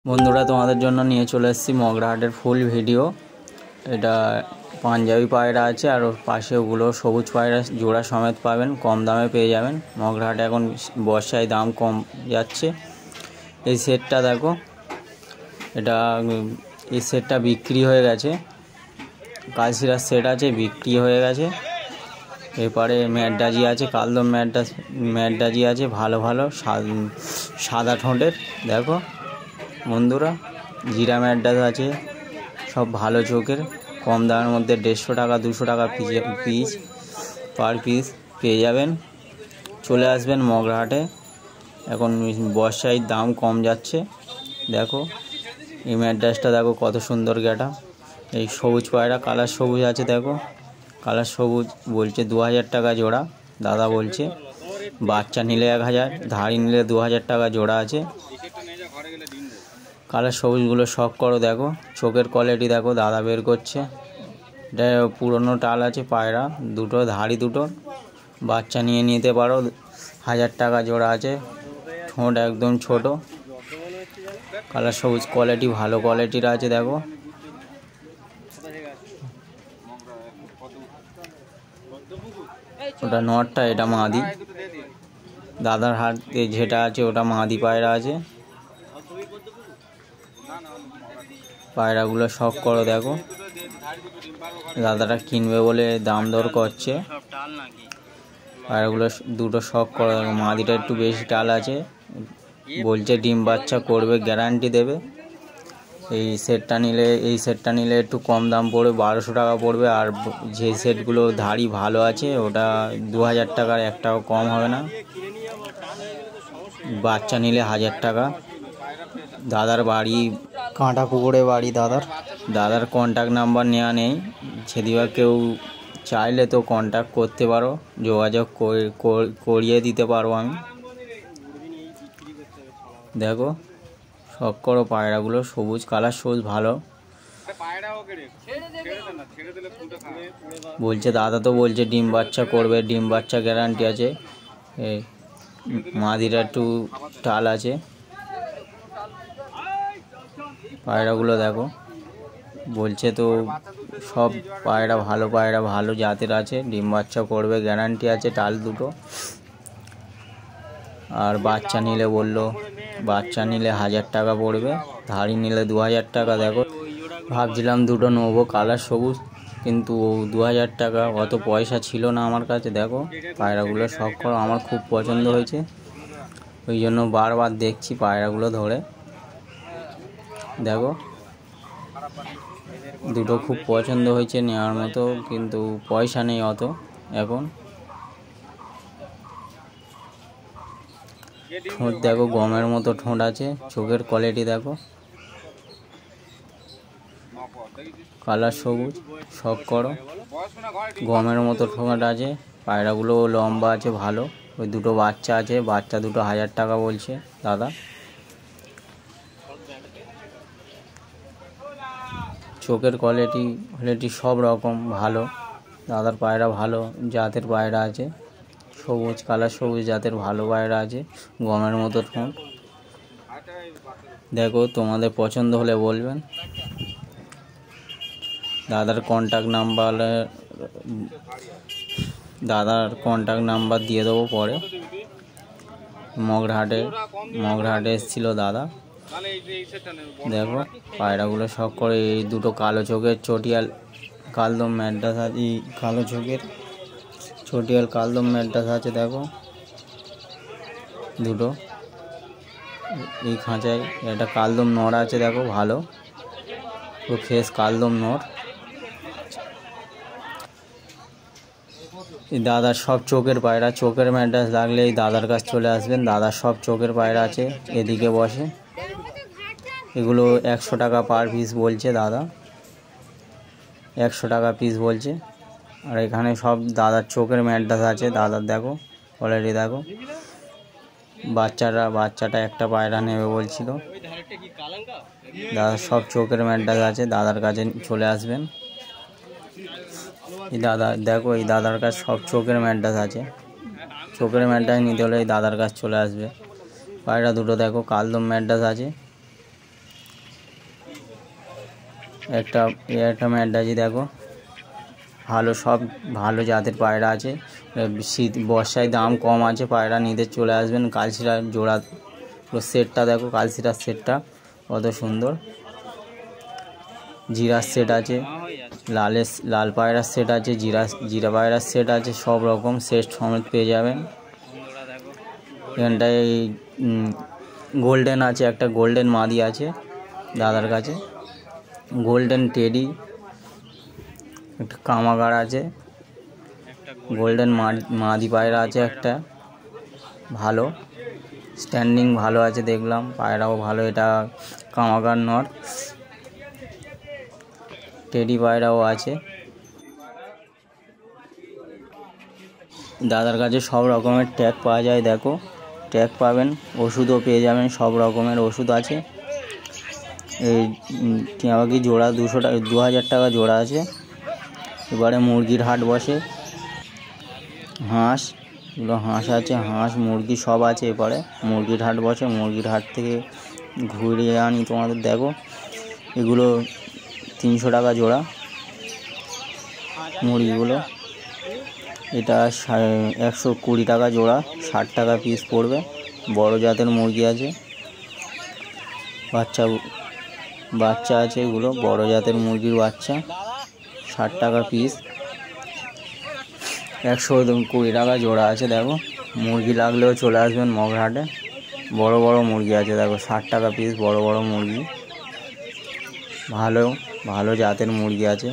বন্ধুরা তোমাদের জন্য নিয়ে চলে এসেছি মগরাহাটের ফুল ভিডিও। এটা পাঞ্জাবি পায়রা আছে আর ওর পাশে ওগুলো সবুজ পায়রা জোড়া সমেত পাবেন, কম দামে পেয়ে যাবেন। মগরাহাটে এখন বর্ষায় দাম কম যাচ্ছে। এই সেটটা দেখো, এই সেটটা বিক্রি হয়ে গেছে। কালশিরার সেট আছে, বিক্রি হয়ে গেছে। এরপরে ম্যাডাজি আছে, কালদম ম্যাডাজি আছে, ভালো ভালো সাদা ঠোঁটের। দেখো বন্ধুরা, জিরা ম্যাডাজ আছে, সব ভালো চোখের, কম দামের মধ্যে 150 টাকা 200 টাকা পিস পার পিস পেয়ে যাবেন। চলে আসবেন মগরাহাটে, এখন বর্ষায় দাম কম যাচ্ছে। দেখো এই ম্যাডাসটা দেখো কত সুন্দর গেটা। এই সবুজ পায়রা, কালার সবুজ আছে, দেখো কালার সবুজ বলছে 2000 টাকা জোড়া, দাদা বলছে। বাচ্চা নিলে 1000, ধাড়ি নিলে 2000 টাকা জোড়া আছে। কালার সবুজগুলো শখ করো। দেখো চোখের কোয়ালিটি দেখো, দাদা বের করছে। এটা পুরনো টাল আছে পায়রা, দুটো ধাড়ি, দুটো বাচ্চা নিয়ে নিতে পারো। 1000 টাকা জোড়া আছে। ঠোঁট একদম ছোট, কালার সবুজ, কোয়ালিটি ভালো কোয়ালিটির আছে। দেখো ওটা নটটা, এটা মাদি। দাদার হাতে যেটা আছে ওটা মাদি পায়রা আছে। পায়রাগুলো শখ করো। দেখো দাদারা কিনবে বলে দাম দর করছে। পায়রাগুলো দুটো শখ করো। দেখো মাদিটা একটু বেশি টাল আছে, বলছে ডিম বাচ্চা করবে, গ্যারান্টি দেবে। এই সেটটা নিলে একটু কম দাম পড়বে, 1200 টাকা পড়বে। আর যে সেটগুলো ধাড়ি ভালো আছে ওটা 2000 টাকার একটাও কম হবে না। বাচ্চা নিলে 1000 টাকা। দাদার বাড়ি কাঁটাপুকুরে বাড়ি। দাদার কন্ট্যাক্ট নাম্বার নেওয়া নেই, যদি বা কেউ চাইলে তো কন্ট্যাক্ট করতে পারো, যোগাযোগ করিয়ে দিতে পারবো আমি। দেখো শখ করো পায়রাগুলো, সবুজ, কালার সবুজ ভালো। বলছে দাদা তো বলছে ডিম বাচ্চা করবে, ডিম বাচ্চা গ্যারান্টি আছে। মাদিরা একটু টাল আছে। পায়রাগুলো দেখো, বলছে তো সব পায়রা ভালো জাতের আছে, ডিম বাচ্চা করবে, গ্যারান্টি আছে, টাল দুটো। আর বাচ্চা নিলে বললো, বাচ্চা নিলে 1000 টাকা পড়বে, ধাড়ি নিলে 2000 টাকা। দেখো ভাবছিলাম দুটো নেবো কালার সবুজ, কিন্তু 2000 টাকা, অত পয়সা ছিল না আমার কাছে। দেখো পায়রাগুলো শখ করো, আমার খুব পছন্দ হয়েছে, ওই জন্য বারবার দেখছি পায়রাগুলো ধরে। দেখো দুটো খুব পছন্দ হয়েছে, নেওয়ার মতো, কিন্তু পয়সা নেই অত এখন। ঠোঁট দেখো গমের মতো ঠোঁট আছে, চোখের কোয়ালিটি দেখো, কালার সবুজ, শখ করো, গমের মতো ঠোঁট আছে। পায়রাগুলো লম্বা আছে, ভালো। ওই দুটো বাচ্চা আছে, বাচ্চা দুটো 1000 টাকা বলছে দাদা। চোখের কোয়ালিটি সব রকম ভালো। দাদার পায়রা ভালো জাতের পায়রা আছে, সবুজ, কালার সবুজ জাতের ভালো পায়রা আছে, গমের মতো ঠোঁট। দেখো তোমাদের পছন্দ হলে বলবেন। দাদার কন্ট্যাক্ট নাম্বার দিয়ে দেবো পরে। মগরাহাটে এসেছিল দাদা। দেখো পায়রাগুলো শখ করে। এই দুটো কালো চোখের চটিয়াল কালদম ম্যাডাস আছে, কালো চোখের চটিয়াল কালদম ম্যাডাস আছে। দেখো দুটো এই খাঁচায়। একটা কালদম নর আছে, দেখো ভালো, পুরো ফ্রেশ কালদম নর। এই দাদার সব চোখের পায়রা, চোখের ম্যাডাস লাগলে এই দাদার কাছ চলে আসবেন। দাদার সব চোখের পায়রা আছে, এদিকে বসে। এগুলো 100 টাকা পার পিস বলছে দাদা, 100 টাকা পিস বলছে। আর এখানে সব দাদার চোখের ম্যাডাস আছে। দাদার দেখো কোয়ালিটি দেখো। বাচ্চাটা একটা পায়রা নেবে বলছিল। দাদার সব চোখের ম্যাডাস আছে, দাদার কাছে চলে আসবেন। এই দাদা দেখো, এই দাদার কাছে সব চোখের ম্যাডাস আছে। চোখের ম্যাডাস নিতে হলে এই দাদার কাছে চলে আসবে। পায়রা দুটো দেখো কালদম ম্যাড্রাস আছে, একটা ম্যাড্রাসই দেখো। ভালো, সব ভালো জাতের পায়রা আছে। শীত বর্ষায় দাম কম আছে, পায়রা নিতে চলে আসবেন। কালশিরার জোড়া পুরো সেটটা দেখো, কালশিরার সেটটা কত সুন্দর। জিরার সেট আছে, লাল পায়রার সেট আছে, জিরা পায়রার সেট আছে, সব রকম সেট সমেত পেয়ে যাবেন। এখানটায় গোল্ডেন আছে, একটা গোল্ডেন মাদি আছে দাদার কাছে, গোল্ডেন টেডি, একটা কামাগার আছে, গোল্ডেন মাদি পায়রা আছে একটা, ভালো স্ট্যান্ডিং ভালো আছে দেখলাম, পায়রাও ভালো। এটা কামাগার নর, টেডি পায়রাও আছে দাদার কাছে। সব রকমের ট্যাগ পাওয়া যায় দেখো, ট্যাগ পাবেন, ওষুধও পেয়ে যাবেন, সব রকমের ওষুধ আছে। এই টিয়া পাখি জোড়া 2000 টাকা জোড়া আছে। এবারে মুরগির হাট বসে, এগুলো হাঁস আছে, হাঁস মুরগি সব আছে। এবারে মুরগির হাট বসে, মুরগির হাট থেকে ঘুরিয়ে আনি তোমাদের দেখো। এগুলো 300 টাকা জোড়া মুরগিগুলো। এটা 120 টাকা জোড়া, 60 টাকা পিস পড়বে। বড় জাতের মুরগি আছে, বাচ্চা আছে, এগুলো বড় জাতের মুরগির বাচ্চা, 60 টাকা পিস। 120 টাকা জোড়া আছে দেখো। মুরগি লাগলেও চলে আসবেন মগরাহাটে, বড় বড় মুরগি আছে দেখো, 60 টাকা পিস বড় বড় মুরগি, ভালো জাতের মুরগি আছে।